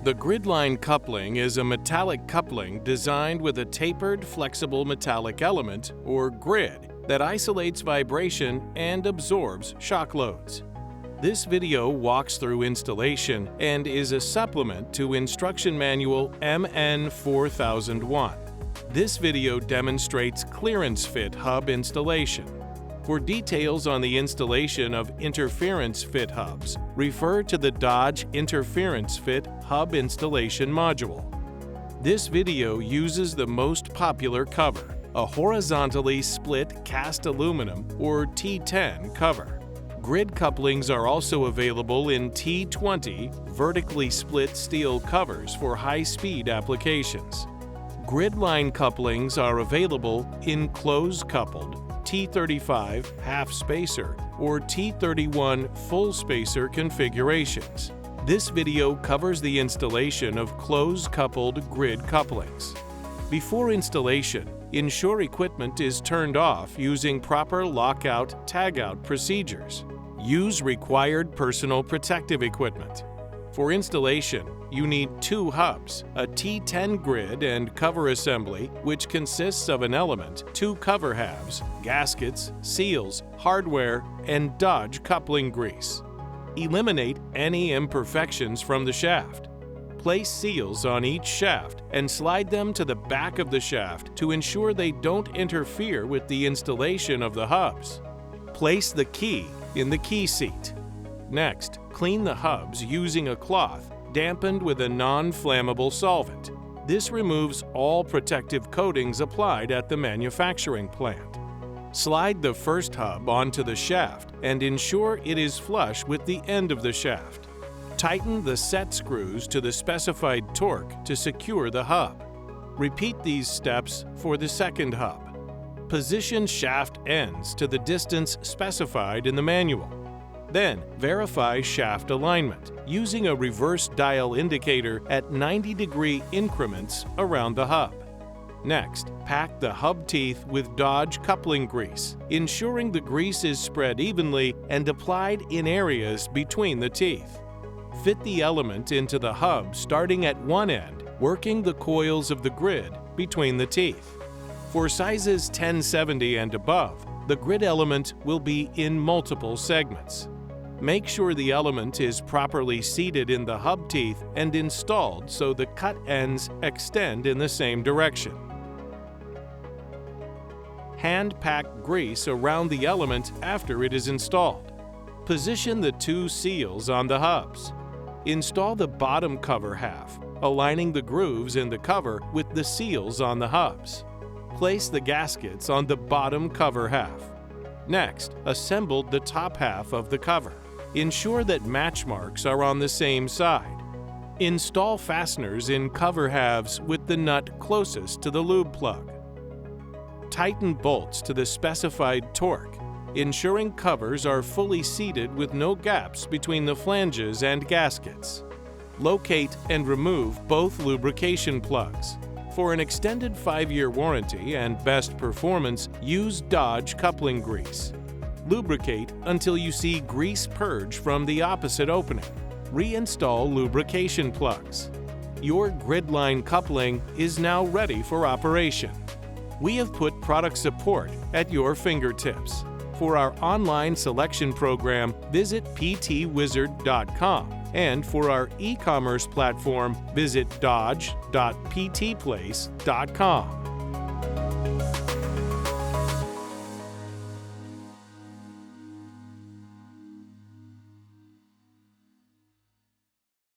The Grid-Lign coupling is a metallic coupling designed with a tapered, flexible metallic element, or grid, that isolates vibration and absorbs shock loads. This video walks through installation and is a supplement to Instruction Manual MN 4001. This video demonstrates clearance fit hub installation. For details on the installation of interference fit hubs, refer to the Dodge Interference Fit Hub Installation module. This video uses the most popular cover, a horizontally split cast aluminum or T10 cover. Grid couplings are also available in T20 vertically split steel covers for high-speed applications. Grid-Lign couplings are available in close-coupled, T35 half spacer or T31 full spacer configurations. This video covers the installation of close-coupled grid couplings. Before installation, ensure equipment is turned off using proper lockout/tagout procedures. Use required personal protective equipment. For installation, you need two hubs, a T10 grid and cover assembly, which consists of an element, two cover halves, gaskets, seals, hardware, and Dodge coupling grease. Eliminate any imperfections from the shaft. Place seals on each shaft and slide them to the back of the shaft to ensure they don't interfere with the installation of the hubs. Place the key in the key seat. Next, clean the hubs using a cloth dampened with a non-flammable solvent. This removes all protective coatings applied at the manufacturing plant. Slide the first hub onto the shaft and ensure it is flush with the end of the shaft. Tighten the set screws to the specified torque to secure the hub. Repeat these steps for the second hub. Position shaft ends to the distance specified in the manual. Then, verify shaft alignment using a reverse dial indicator at 90-degree increments around the hub. Next, pack the hub teeth with Dodge coupling grease, ensuring the grease is spread evenly and applied in areas between the teeth. Fit the element into the hub starting at one end, working the coils of the grid between the teeth. For sizes 1070 and above, the grid element will be in multiple segments. Make sure the element is properly seated in the hub teeth and installed so the cut ends extend in the same direction. Hand pack grease around the element after it is installed. Position the two seals on the hubs. Install the bottom cover half, aligning the grooves in the cover with the seals on the hubs. Place the gaskets on the bottom cover half. Next, assemble the top half of the cover. Ensure that match marks are on the same side. Install fasteners in cover halves with the nut closest to the lube plug. Tighten bolts to the specified torque, ensuring covers are fully seated with no gaps between the flanges and gaskets. Locate and remove both lubrication plugs. For an extended 5-year warranty and best performance, use Dodge coupling grease. Lubricate until you see grease purge from the opposite opening. Reinstall lubrication plugs. Your Grid-Lign coupling is now ready for operation. We have put product support at your fingertips. For our online selection program, visit ptwizard.com, and for our e-commerce platform, visit dodge.ptplace.com.